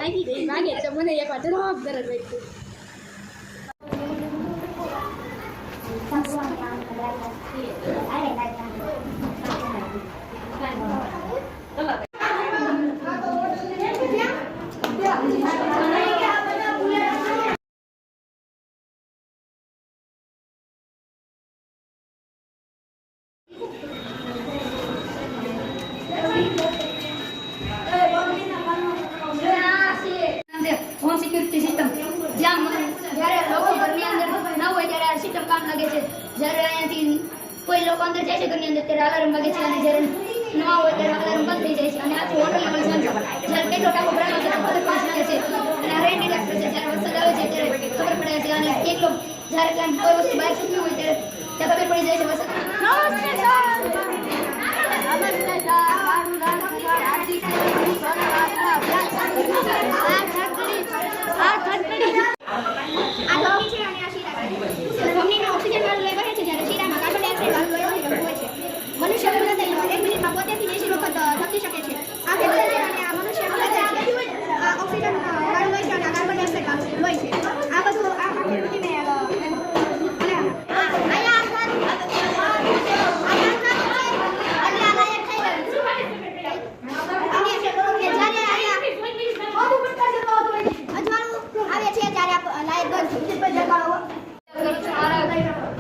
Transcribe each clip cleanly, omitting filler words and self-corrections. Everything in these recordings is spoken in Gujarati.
વાગી ગઈ વાગે તો મને એક વાર ધ્રોપ દરદ વાગ્યું. હોમ સિક્યુરિટી સિસ્ટમ જ્યાં જ્યારે લોકો ઘરની અંદર ન હોય ત્યારે આ સિસ્ટમ કામ લાગે છે. જ્યારે અહીંયાથી કોઈ લોકો અંદર જાય છે ઘરની અંદર ત્યારે અલાર્મ વાગે છે અને જ્યારે ન હોય ત્યારે અલાર્મ બંધ થઈ જાય છે અને આથી વોટર લેવલ છે જ્યારે કેટલો ટાંકો ભરાયો છે ખબર પડે છે. અને આ રેન ડિટેક્ટર છે જ્યારે વરસાદ આવે છે ત્યારે ખબર પડે છે અને કેટલો જ્યારે ક્યાંક કોઈ વસ્તુ બહાર છૂટવી હોય ત્યારે ત્યાં ખબર પડી જાય છે વરસાદ. મનુષ્ય એક મિનિટમાં 70 થી 80 વખત ધબકી શકે છે. આ ખેતર છે અને આ મનુષ્ય ઓક્સિજન વાળું હોય છે અને કાર્બન ડાયોક્સાઇડ હોય છે. આ બધું આ પ્રકૃતિને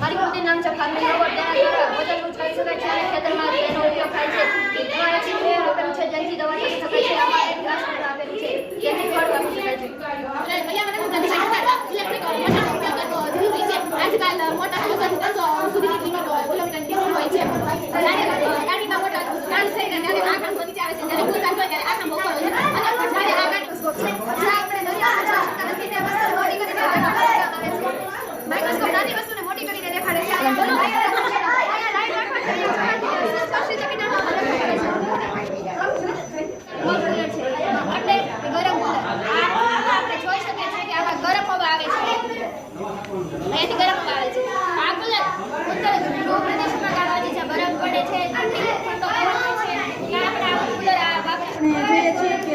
મારી કૃતિનું નામ છે ફાર્મિંગ રોબોટ. તેના દ્વારા વજન ઉચકાવી શકાય છે અને ખેતરમાં તેનો ઉપયોગ થાય છે. એમાં ચીજે આપેલું છે જેથી દવા કરી શકાય છે. આમાં એક ગ્લાસ આપેલું છે જેથી ફળ આપી શકાય છે. ઇલેક્ટ્રિક મોટરનો ઉપયોગ કરવો જરૂરી છે. આજકાલ મોટા દિવસો સુધીની કિંમતો કિલોમીટરની હોય છે. ગાડીમાં મોટા ચાર્જ થઈને ત્યારે આ કામ નીચે આવે છે. જ્યારે ફૂલ ચાર્જ હોય ત્યારે આ કામ ઉપર હોય છે. અને જ્યારે આ ગાડી જ્યાં આપણે દરિયા જતા નથી તે વસ્તુ મોટી કરીને માઇક્રોસ્કોપ નાની વસ્તુને મોટી કરીને દેખાડે છે.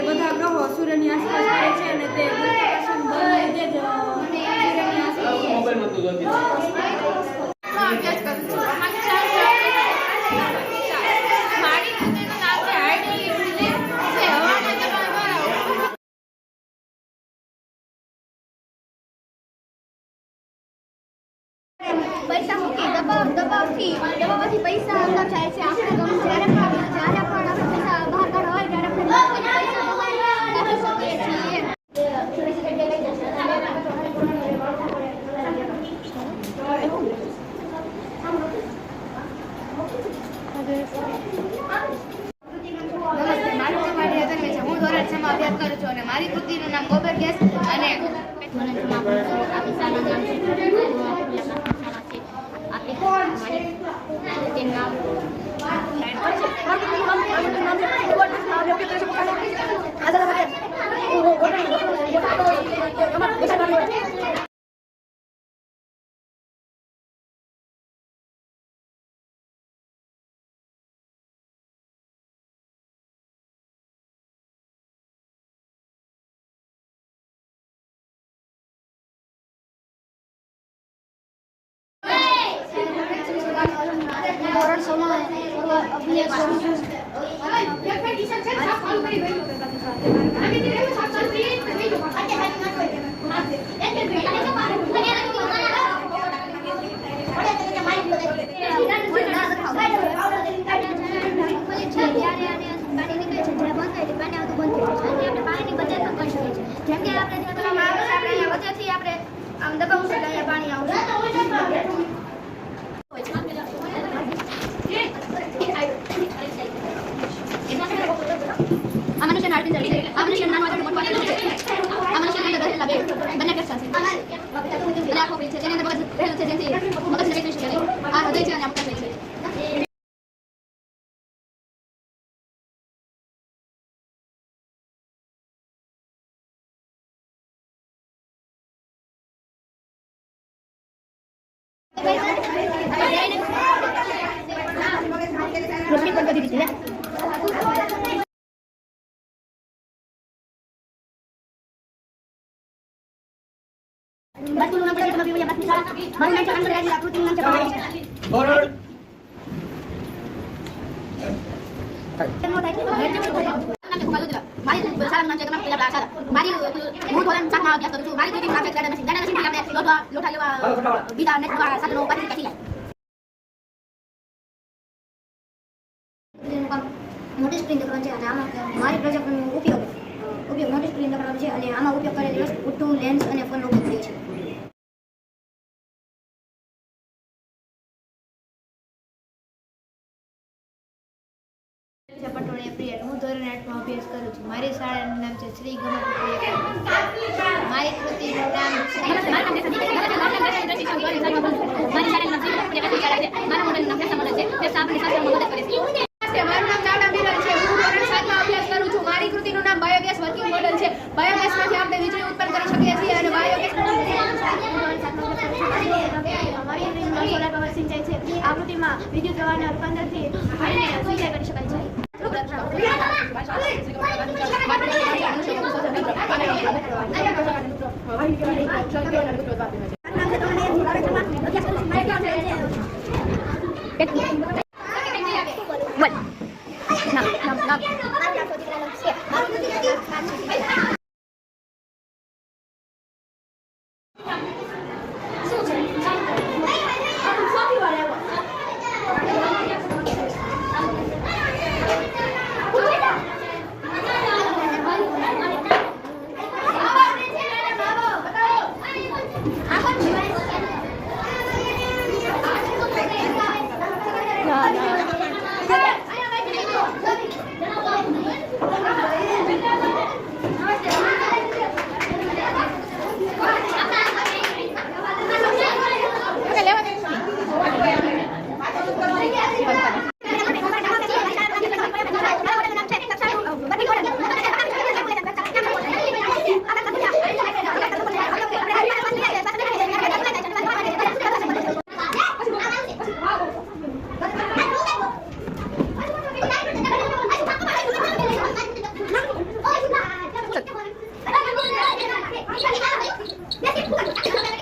બધા ગ્રહો સૂર્યની આસપાસ ફરે છે અને તે ગુરુત્વાકર્ષણ બળને લીધે જ સૂર્યની આસપાસ પૈસા મૂકી દબાવથી પૈસા અંદર જાય છે. આપણે જ્યારે પણ આપણે પૈસા બહાર કાઢવા હોય ત્યારે આપણે પૈસા બહાર કાઢી શકીએ છીએ. હું ધોરણ 6 માં અભ્યાસ કરું છું અને મારી કૃતિનું નામ ગોબર ગેસ અને ધોરણ 6 માં અભ્યાસ કરું છું. જેમ કે આપણે વચ્ચેથી આપણે આમ દબાવવું છે એટલે પાણી આવશે. આ મનુષ્ય નાડું છે. આ મનુષ્ય નાનો છે મોટો છે. આ મનુષ્ય અંદર રહેલા બે બંને કક્ષા છે. એટલે આખો છે જેની અંદર મગજ રહેલું છે જેથી મગજને વેચી શકે. આ હૃદય છે અને આ મગજ છે. રોટલી પણ બધી રીતે હેલો પીવડિયા પ્રાથમિક શાળા. મારું નામ છે આનંદ રાજી, આકૃતિનું નામ છે બરોબર. નોટિસ પ્રિન્ટ કરવાનું છે અને આમાં મારી પ્રોજેક્ટનો ઉપયોગ નોટિસ પ્રિન્ટ કરવાનો છે અને આમાં ઉપયોગ કરેલી વસ્તુ ઉઠું લેન્સ અને ફોનનો ઉપયોગ કરીએ છીએ. પટોળે પ્રિય, હું ધોરણ 8માં અભ્યાસ કરું છું. મારી શાળાનું નામ છે શ્રી ગમત મારી કૃતિનું નામ મારું નામ ચાવડા મિલન છે. હું ધોરણ 7માં અભ્યાસ કરું છું. મારી કૃતિનું નામ બાયોગેસ વર્કિંગ મોડલ છે. બાયોગેસમાંથી આપણે વીજળી ઉત્પન્ન કરી શકીએ છીએ અને બાયોગેસ સોલાર પાવર સિંચાઈ છે. આ કૃતિમાં વિદ્યુત પ્રવાહના રૂપાંતરથી પાણીને સિંચાઈ કરી શકાય છે. Let's